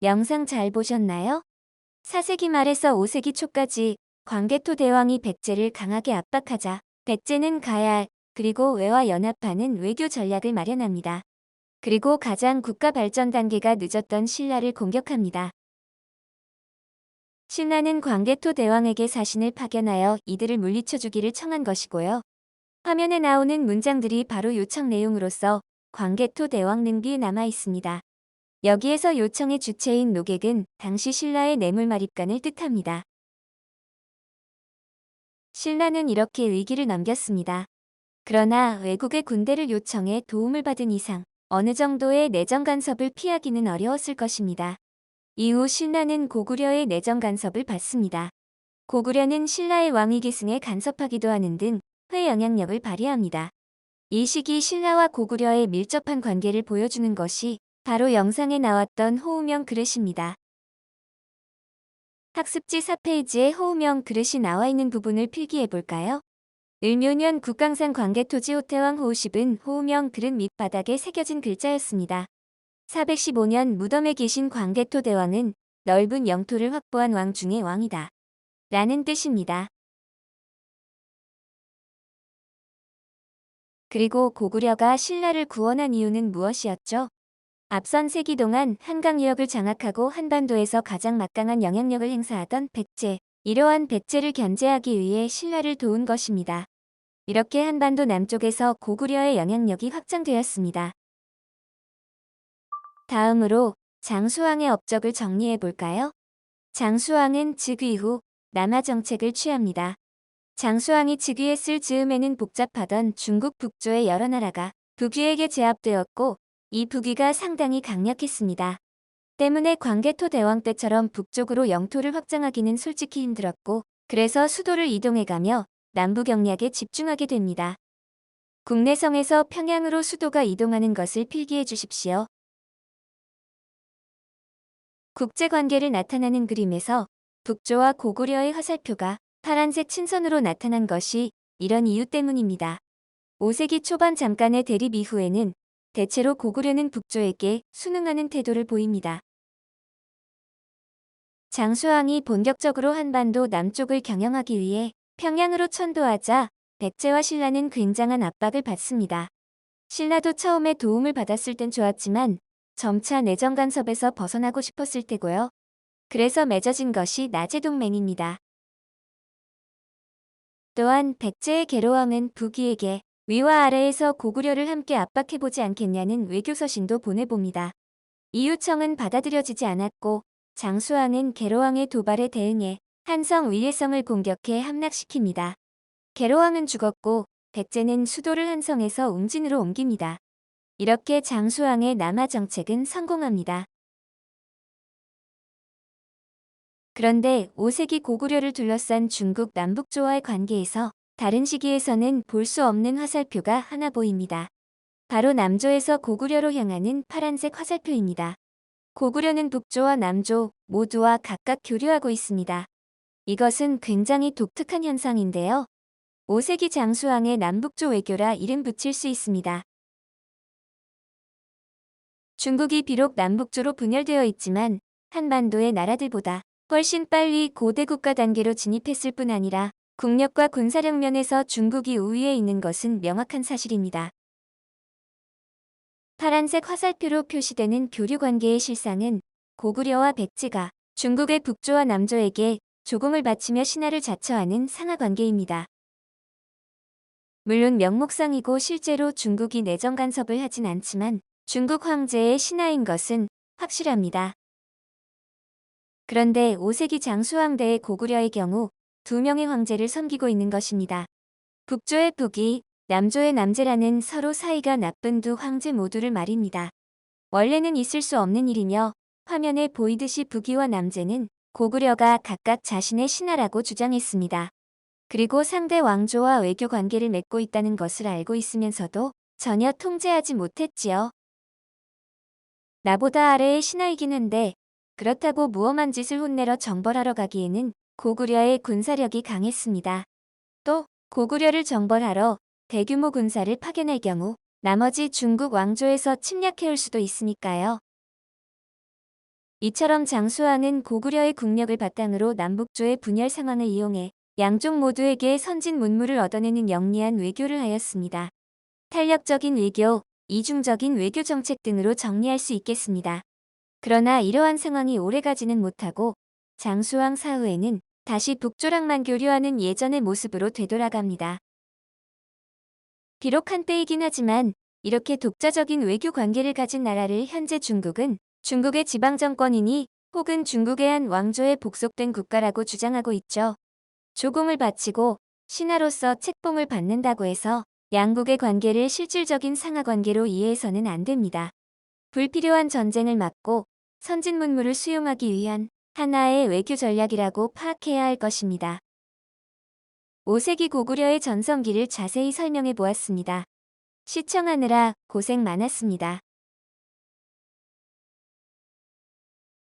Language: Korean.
영상 잘 보셨나요? 4세기 말에서 5세기 초까지 광개토 대왕이 백제를 강하게 압박하자 백제는 가야할 그리고 외와 연합하는 외교 전략을 마련합니다. 그리고 가장 국가 발전 단계가 늦었던 신라를 공격합니다. 신라는 광개토 대왕에게 사신을 파견하여 이들을 물리쳐 주기를 청한 것이고요. 화면에 나오는 문장들이 바로 요청 내용으로서 광개토 대왕 능비에 남아 있습니다. 여기에서 요청의 주체인 노객은 당시 신라의 뇌물마립간을 뜻합니다. 신라는 이렇게 의기를 넘겼습니다. 그러나 외국의 군대를 요청해 도움을 받은 이상 어느 정도의 내정 간섭을 피하기는 어려웠을 것입니다. 이후 신라는 고구려의 내정 간섭을 받습니다. 고구려는 신라의 왕위 계승에 간섭하기도 하는 등 회영향력을 발휘합니다. 이 시기 신라와 고구려의 밀접한 관계를 보여주는 것이 바로 영상에 나왔던 호우명 그릇입니다. 학습지 4페이지에 호우명 그릇이 나와 있는 부분을 필기해 볼까요? 을묘년 국강산 광개토지 호태왕 호우십은 호우명 그릇 밑바닥에 새겨진 글자였습니다. 415년 무덤에 계신 광개토 대왕은 넓은 영토를 확보한 왕 중의 왕이다. 라는 뜻입니다. 그리고 고구려가 신라를 구원한 이유는 무엇이었죠? 앞선 세기 동안 한강 유역을 장악하고 한반도에서 가장 막강한 영향력을 행사하던 백제, 이러한 백제를 견제하기 위해 신라를 도운 것입니다. 이렇게 한반도 남쪽에서 고구려의 영향력이 확장되었습니다. 다음으로 장수왕의 업적을 정리해 볼까요? 장수왕은 즉위 후 남하 정책을 취합니다. 장수왕이 즉위했을 즈음에는 복잡하던 중국 북조의 여러 나라가 북위에게 제압되었고 이 북위가 상당히 강력했습니다. 때문에 광개토 대왕 때처럼 북쪽으로 영토를 확장하기는 솔직히 힘들었고 그래서 수도를 이동해가며 남부 경략에 집중하게 됩니다. 국내성에서 평양으로 수도가 이동하는 것을 필기해 주십시오. 국제관계를 나타내는 그림에서 북조와 고구려의 화살표가 파란색 친선으로 나타난 것이 이런 이유 때문입니다. 5세기 초반 잠깐의 대립 이후에는 대체로 고구려는 북조에게 순응하는 태도를 보입니다. 장수왕이 본격적으로 한반도 남쪽을 경영하기 위해 평양으로 천도하자 백제와 신라는 굉장한 압박을 받습니다. 신라도 처음에 도움을 받았을 땐 좋았지만 점차 내정 간섭에서 벗어나고 싶었을 테고요. 그래서 맺어진 것이 나제동맹입니다. 또한 백제의 계로왕은 북위에게 위와 아래에서 고구려를 함께 압박해보지 않겠냐는 외교서신도 보내봅니다. 이 요청은 받아들여지지 않았고 장수왕은 계로왕의 도발에 대응해 한성 위례성을 공격해 함락시킵니다. 계로왕은 죽었고 백제는 수도를 한성에서 웅진으로 옮깁니다. 이렇게 장수왕의 남하 정책은 성공합니다. 그런데 5세기 고구려를 둘러싼 중국 남북조와의 관계에서 다른 시기에서는 볼 수 없는 화살표가 하나 보입니다. 바로 남조에서 고구려로 향하는 파란색 화살표입니다. 고구려는 북조와 남조 모두와 각각 교류하고 있습니다. 이것은 굉장히 독특한 현상인데요. 5세기 장수왕의 남북조 외교라 이름 붙일 수 있습니다. 중국이 비록 남북조로 분열되어 있지만 한반도의 나라들보다 훨씬 빨리 고대 국가 단계로 진입했을 뿐 아니라 국력과 군사력 면에서 중국이 우위에 있는 것은 명확한 사실입니다. 파란색 화살표로 표시되는 교류 관계의 실상은 고구려와 백제가 중국의 북조와 남조에게 조공을 바치며 신하를 자처하는 상하 관계입니다. 물론 명목상이고 실제로 중국이 내정 간섭을 하진 않지만 중국 황제의 신하인 것은 확실합니다. 그런데 5세기 장수왕대의 고구려의 경우 2명의 황제를 섬기고 있는 것입니다. 북조의 북이, 남조의 남제라는 서로 사이가 나쁜 두 황제 모두를 말입니다. 원래는 있을 수 없는 일이며 화면에 보이듯이 북이와 남제는 고구려가 각각 자신의 신하라고 주장했습니다. 그리고 상대 왕조와 외교 관계를 맺고 있다는 것을 알고 있으면서도 전혀 통제하지 못했지요. 나보다 아래의 신하이긴 한데 그렇다고 무엄한 짓을 혼내러 정벌하러 가기에는 고구려의 군사력이 강했습니다. 또 고구려를 정벌하러 대규모 군사를 파견할 경우 나머지 중국 왕조에서 침략해올 수도 있으니까요. 이처럼 장수왕은 고구려의 국력을 바탕으로 남북조의 분열 상황을 이용해 양쪽 모두에게 선진 문물을 얻어내는 영리한 외교를 하였습니다. 탄력적인 외교, 이중적인 외교 정책 등으로 정리할 수 있겠습니다. 그러나 이러한 상황이 오래가지는 못하고 장수왕 사후에는 다시 북조랑만 교류하는 예전의 모습으로 되돌아갑니다. 비록 한때이긴 하지만 이렇게 독자적인 외교 관계를 가진 나라를 현재 중국은 중국의 지방정권이니 혹은 중국의 한 왕조에 복속된 국가라고 주장하고 있죠. 조공을 바치고 신하로서 책봉을 받는다고 해서 양국의 관계를 실질적인 상하관계로 이해해서는 안 됩니다. 불필요한 전쟁을 막고 선진 문물을 수용하기 위한 하나의 외교 전략이라고 파악해야 할 것입니다. 5세기 고구려의 전성기를 자세히 설명해 보았습니다. 시청하느라 고생 많았습니다.